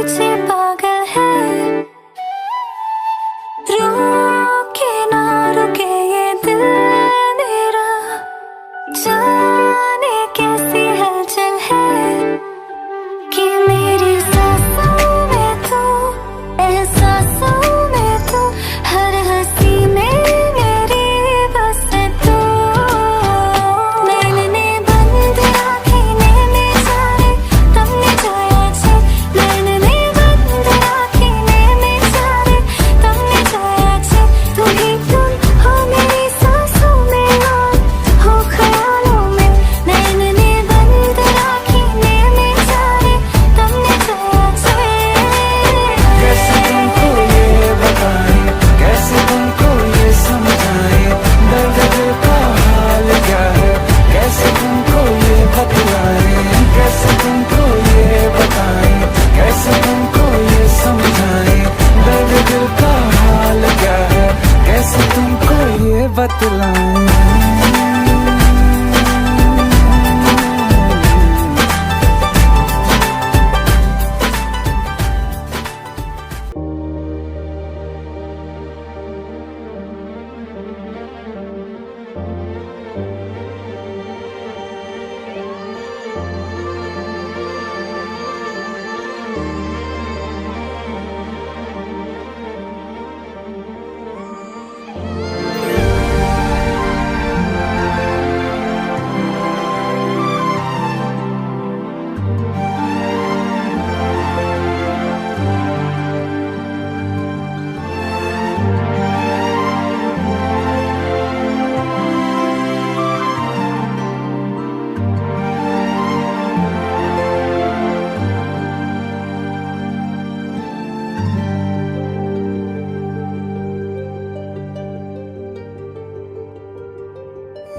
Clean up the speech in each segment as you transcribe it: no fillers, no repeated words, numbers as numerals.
पीछे पागल है, रुके ना रुके ये दिल मेरा, जाने कैसी हलचल है कि मेरी सांसों में तू, एहसासों में तू, हर हंसी में मेरी बस तू। मैंने बंद आँखें ने सारे तमने जाया छे, मैंने बंद आँखें ने सारे तमने जाया छे। तुम ही तुम हो मेरी सांसों में और हो ख्यालों में, मैंने बंद आँखें ने सारे तमने जाया छे। कैसे तुमको ये बताएं, कैसे तुमको ये समझाएं, दर्द दिल का हाल क्या है, कैसे तुमको ये बतलाएं, कैसे तुमको ये बताएं, कैसे तुमको ये समझाएं, दर्द दिल का हाल क्या है, कैसे तुमको ये बतलाएं।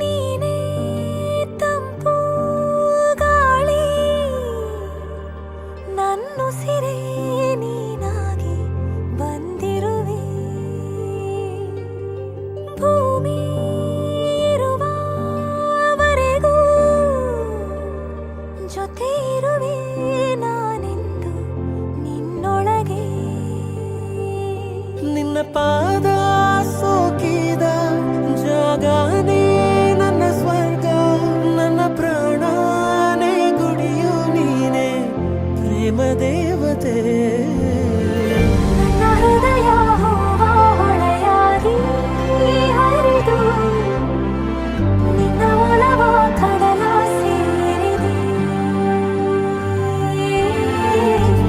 ನೀನೇ ತಂಪು ಗಾಳಿ, ನನ್ನುಸಿರೇ ನೀನಾಗಿ ಬಂದಿರುವೆ, ಭೂಮಿ ಇರುವವರೆಗೂ ಜೊತೆ ಇರುವೆ ನಾನೆಂದು ನಿನ್ನೊಳಗೆ. ನಿನ್ನ ಪಾದ ಸೋಕಿದ ಜಾಗನೇ ನನ್ನ ಸ್ವರ್ಗ, ನನ್ನ ಪ್ರಾಣನೇ ಗುಡಿಯು ನೀನೆ ಪ್ರೇಮ ದೇವತೆ. ನನ್ನ ಹೃದಯ ಹೂವ ಹೊಳೆಯಾಗಿ ಹರಿದು ನಿನ್ನ ಒಲವ ಕಡಲ ಸೇರಿದೆ,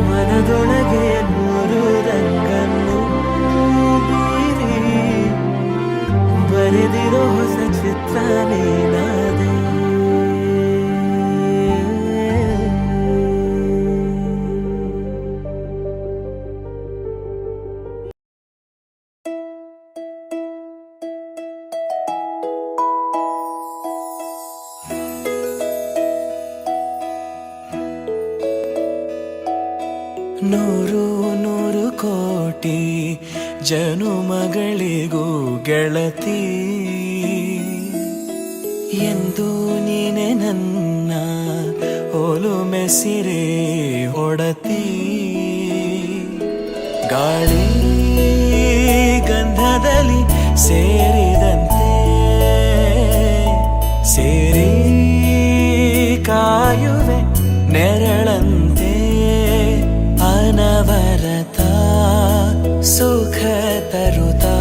ಮನದೊಳಗೆ ನೂರು ರಂಗನ್ನು ಬೀರಿ ಬರೆದಿರೋ ಹೊಸ ಚಿತ್ರ ನೀನಾದೆ. ನೂರು ನೂರು ಕೋಟಿ ಜನುಮಗಳಿಗೂ ಗೆಳತಿ, ಎಂದು ನೀನೆ ನನ್ನ ಒಲುಮೆ ಸಿರೆ ಒಡತಿ. ಗಾಳಿ ಗಂಧದಲ್ಲಿ ಸೇರಿದಂತೆ ಸೇರಿ ಕಾಯುವೆ ನೆರಳಂತೆ, ಅನವರತ ಸುಖ ತರುತ್ತಾ.